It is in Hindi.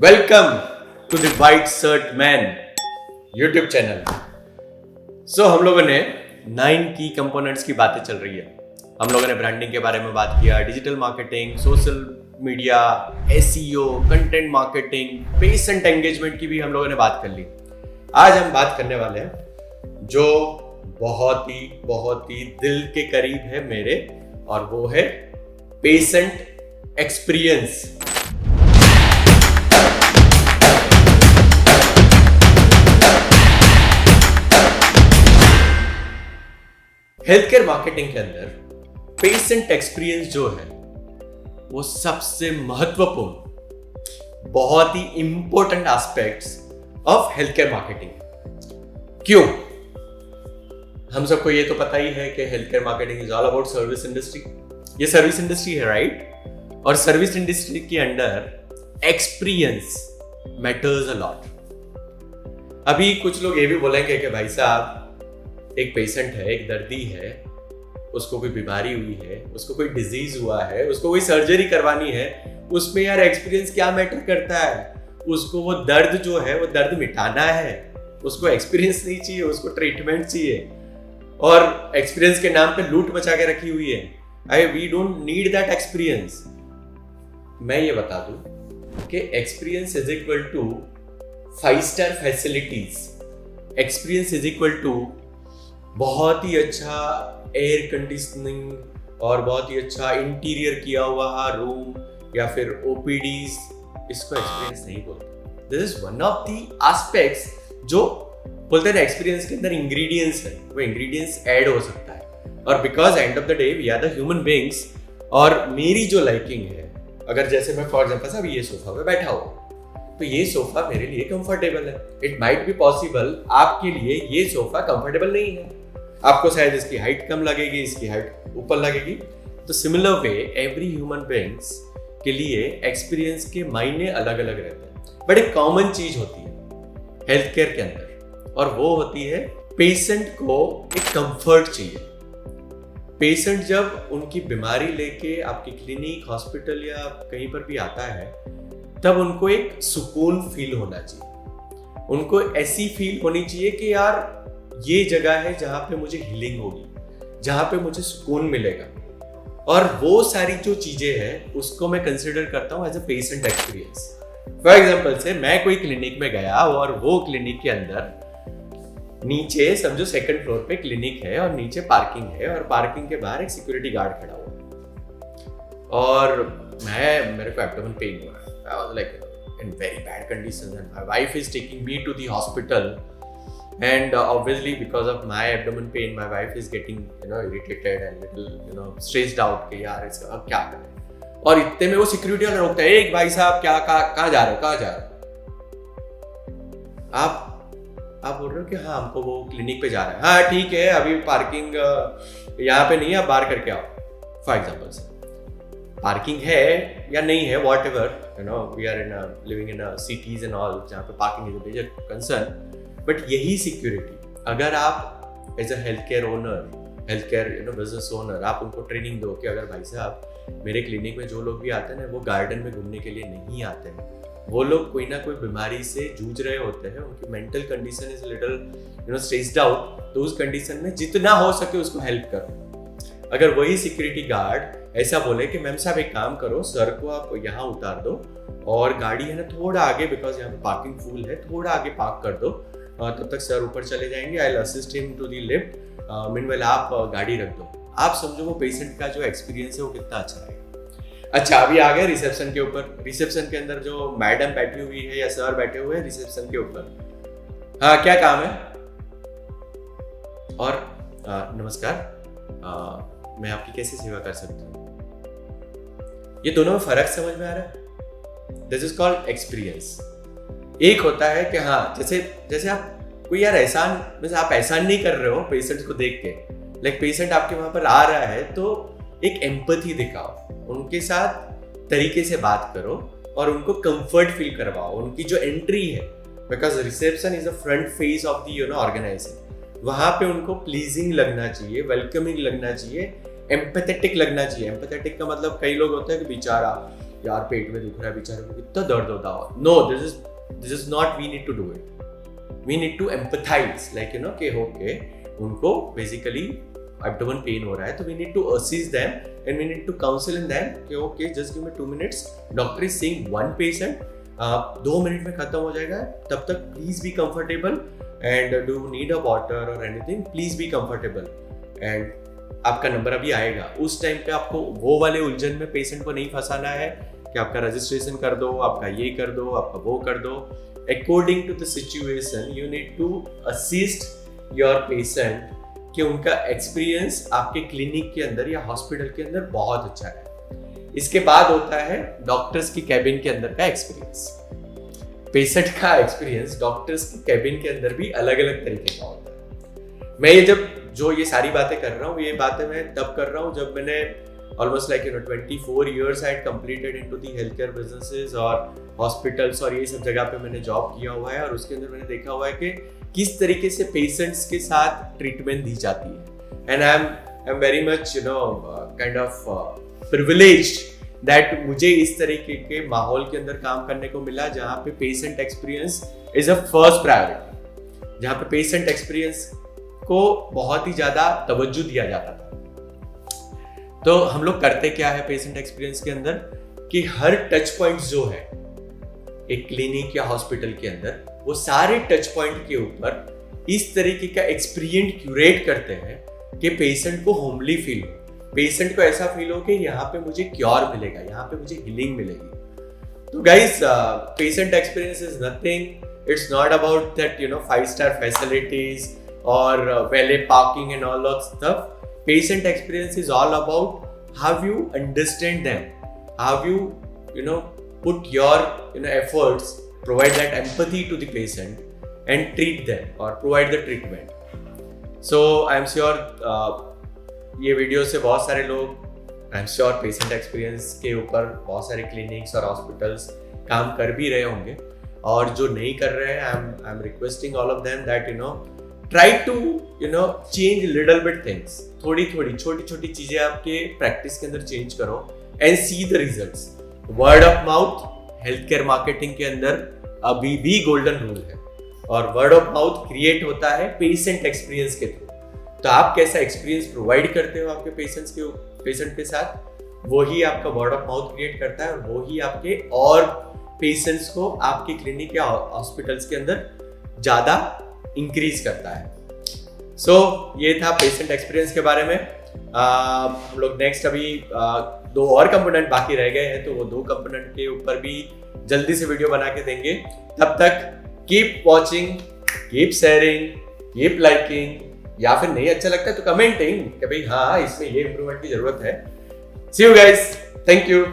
Welcome to the white shirt man YouTube channel. हम लोगों ने 9 की कंपोनेंट्स की बातें चल रही है। हम लोगों ने ब्रांडिंग के बारे में बात किया, digital marketing, social media, SEO, content marketing, patient engagement की भी हम लोगों ने बात कर ली। आज हम बात करने वाले हैं जो बहुत ही दिल के करीब है मेरे, और वो है patient experience. Health care marketing के अंदर पेशेंट एक्सपीरियंस जो है वो सबसे महत्वपूर्ण, बहुत ही important aspects of health care marketing. क्यों? हम सबको ये तो पता ही है कि health care marketing is all about service industry. ये सर्विस इंडस्ट्री है, राइट? और सर्विस इंडस्ट्री के अंदर एक्सपीरियंस मैटर्स अ लॉट। अभी कुछ लोग ये भी बोलेंगे कि भाई साहब, एक पेशेंट है, एक दर्दी है, उसको कोई बीमारी हुई है, उसको कोई डिजीज हुआ है, उसको कोई सर्जरी करवानी है, उसमें यार एक्सपीरियंस क्या मैटर करता है? उसको वो दर्द जो है वो दर्द मिटाना है, उसको एक्सपीरियंस नहीं चाहिए, उसको ट्रीटमेंट चाहिए। और एक्सपीरियंस के नाम पे लूट मचा के रखी हुई है। We don't need that experience. मैं ये बता दूं कि experience is equal to 5 star facilities. Experience is equal to बहुत ही अच्छा एयर कंडीशनिंग और बहुत ही अच्छा इंटीरियर किया हुआ रूम या फिर ओपीडीज। इसको एक्सपीरियंस नहीं बोलते। This is one of the aspects जो बोलते हैं एक्सपीरियंस के अंदर इंग्रेडिएंट्स है, वो इंग्रेडिएंट्स ऐड हो सकता है। और because end of the day we are the human beings, और मेरी जो लाइकिंग है, अगर जैसे मैं फॉर एग्जांपल साहब ये सोफा पे बैठा हूँ तो ये सोफा मेरे लिए कंफर्टेबल है। इट माइट बी पॉसिबल आपके लिए ये सोफा कंफर्टेबल नहीं है, आपको शायद इसकी हाइट कम लगेगी, इसकी हाइट ऊपर लगेगी। तो similar way every human beings के लिए एक्सपीरियंस के मायने अलग अलग रहते हैं, बट एक कॉमन चीज होती है हेल्थ केयर के अंदर, और वो होती है पेशेंट को एक कंफर्ट चाहिए। पेशेंट जब उनकी बीमारी लेके आपकी क्लिनिक, हॉस्पिटल या कहीं पर भी आता है, तब उनको एक सुकून फील होना चाहिए। उनको ऐसी फील होनी चाहिए कि यार ये जगह है जहां पे मुझे हीलिंग होगी, जहां पे मुझे सुकून मिलेगा। और वो सारी जो चीजें हैं उसको मैं कंसिडर करता हूं as a patient experience. For example से मैं कोई क्लिनिक में गया और वो क्लिनिक के अंदर नीचे समझो 2nd फ्लोर पे क्लिनिक है और नीचे पार्किंग है, और पार्किंग के बाहर एक सिक्योरिटी गार्ड खड़ा हुआ, और मेरे को एब्डोमेन पेन हुआ है। I was like in very bad condition and my wife is taking me to the hospital, and obviously because of my abdomen pain my wife is getting irritated and little stressed out कि यार इसका अब क्या करें। और इतने में वो सिक्योरिटी वाला रोकता है, एक भाई साहब क्या कहाँ जा रहे हो, कहाँ जा रहे हो आप बोल रहे हो कि हाँ हमको वो क्लिनिक पे जा रहा है। हाँ ठीक है, अभी पार्किंग यहाँ पे नहीं है, आप बाहर करके आओ। फॉर एग्जाम्पल से पार्किंग है या नहीं है, whatever, we are living in cities and all जहाँ पे parking is a major concern. But यही सिक्योरिटी अगर आप as a health care owner, health care business owner, आप उनको ट्रेनिंग दो कि अगर भाई साहब मेरे क्लिनिक में जो लोग भी आते हैं ना, वो गार्डन में घूमने के लिए नहीं आते हैं, वो लोग कोई ना कोई बीमारी से जूझ रहे होते हैं, उनकी mental condition is little stressed out, तो उस कंडीशन में जितना हो सके उसको हेल्प करो। अगर वही सिक्योरिटी गार्ड ऐसा बोले कि मैम साहब एक काम करो, सर को आप यहाँ उतार दो और गाड़ी है ना थोड़ा आगे, बिकॉज यहाँ पे पार्किंग फुल है, थोड़ा आगे पार्क कर दो, तब तक सर ऊपर चले जाएंगे, I will assist him to the lift, meanwhile आप गाड़ी रख दो। आप समझो वो पेशेंट का जो एक्सपीरियंस है वो कितना अच्छा रहेगा। अच्छा, अभी आ गए रिसेप्शन के ऊपर। रिसेप्शन के अंदर जो मैडम बैठी हुई है या सर बैठे हुए हैं रिसेप्शन के ऊपर, हाँ क्या काम है? और नमस्कार, मैं आपकी कैसे सेवा कर सकती हूँ? ये दोनों में फर्क समझ में आ रहा है? This is called experience. एक होता है कि हाँ जैसे आप कोई यार एहसान, वैसे आप एहसान नहीं कर रहे हो पेशेंट को देख के, लाइक पेशेंट आपके वहां पर आ रहा है तो एक एम्पैथी दिखाओ, उनके साथ तरीके से बात करो और उनको कंफर्ट फील करवाओ। उनकी जो एंट्री है, because reception is a front face of the organization, वहां पे उनको प्लीजिंग लगना चाहिए, वेलकमिंग लगना चाहिए, एम्पैथेटिक लगना चाहिए। एम्पैथेटिक का मतलब कई लोग होते हैं कि बेचारा यार पेट में दुख रहा है बेचारे को, कितना दर्द होता होगा. No, this is not we need to do it. We need to empathise, like you know कि ओके उनको बेसिकली एब्डोमेन पेन हो रहा है, तो we need to assist them and we need to counsel in them कि okay just give me 2 minutes, doctor is seeing one patient, 2 minute में खत्म हो जाएगा, तब तक please be comfortable and do need a water और anything, please be comfortable. And आपका नंबर अभी आएगा. उस टाइम पे आपको वो वाले उलझन में पेशेंट को नहीं फंसाना है कि आपका रजिस्ट्रेशन कर दो, आपका ये कर दो, आपका वो कर दो. According to the situation you need to assist your patient कि उनका एक्सपीरियंस आपके क्लिनिक के अंदर या हॉस्पिटल के अंदर बहुत अच्छा है. इसके बाद होता है डॉक्टर्स की कैबिन के अंदर का एक्सपीरियंस. पेशेंट का एक्सपीरियंस डॉक्टर्स की कैबिन के अंदर भी अलग अलग तरीके का होता है. मैं ये सारी बातें कर रहा हूँ, ये बातें मैं तब कर रहा हूँ जब मैंने almost like 24 years I had completed into the health care businesses और हॉस्पिटल्स और ये सब जगह पे मैंने जॉब किया हुआ है. और उसके अंदर मैंने देखा हुआ है कि किस तरीके से पेशेंट्स के साथ ट्रीटमेंट दी जाती है. And I am very much kind of privileged that मुझे इस तरीके के माहौल के अंदर काम करने को मिला जहाँ पे patient experience is a first priority, जहाँ पे पेशेंट एक्सपीरियंस को बहुत ही ज्यादा तवज्जो दिया जाता था. तो हम लोग करते क्या है पेशेंट एक्सपीरियंस के अंदर कि हर टच पॉइंट्स जो है एक क्लिनिक या हॉस्पिटल के अंदर, वो सारे टच पॉइंट के ऊपर इस तरीके का एक्सपीरियंस क्यूरेट करते हैं कि पेशेंट को होमली फील हो, पेशेंट को ऐसा फील हो कि यहाँ पे मुझे क्योर मिलेगा, यहाँ पे मुझे हीलिंग मिलेगी. तो guys, patient experience is nothing, it's not about that 5-star facilities और valet parking and all that stuff. Patient experience is all about how you understand them, how you put your efforts, provide that empathy to the patient and treat them or provide the treatment. So I am sure ये वीडियो से बहुत सारे लोग I am sure patient experience के ऊपर बहुत सारे क्लिनिक्स और हॉस्पिटल्स काम कर भी रहे होंगे. और जो नहीं कर रहे हैं, I am requesting all of them that try to change little bit things. थोड़ी छोटी छोटी चीजें आपके प्रैक्टिस के अंदर चेंज करो and see the results. Word of mouth health care marketing के अंदर अभी भी गोल्डन रूल है और वर्ड ऑफ माउथ क्रिएट होता है पेशेंट एक्सपीरियंस के थ्रू. तो आप कैसा एक्सपीरियंस प्रोवाइड करते हो आपके पेशेंट के साथ, वही आपका वर्ड ऑफ माउथ क्रिएट करता है और वही आपके और पेशेंट्स को आपके क्लिनिक या हॉस्पिटल्स के अंदर ज्यादा इंक्रीज करता है. सो ये था पेशेंट एक्सपीरियंस के बारे में. हम लोग नेक्स्ट अभी 2 और कंपोनेंट बाकी रह गए हैं, तो वो 2 कंपोनेंट के ऊपर भी जल्दी से वीडियो बना के देंगे. तब तक keep watching, keep sharing, keep liking, या फिर नहीं अच्छा लगता है तो कमेंटिंग कि भाई हाँ इसमें ये इंप्रूवमेंट की जरूरत है. सी यू गाइस, थैंक यू.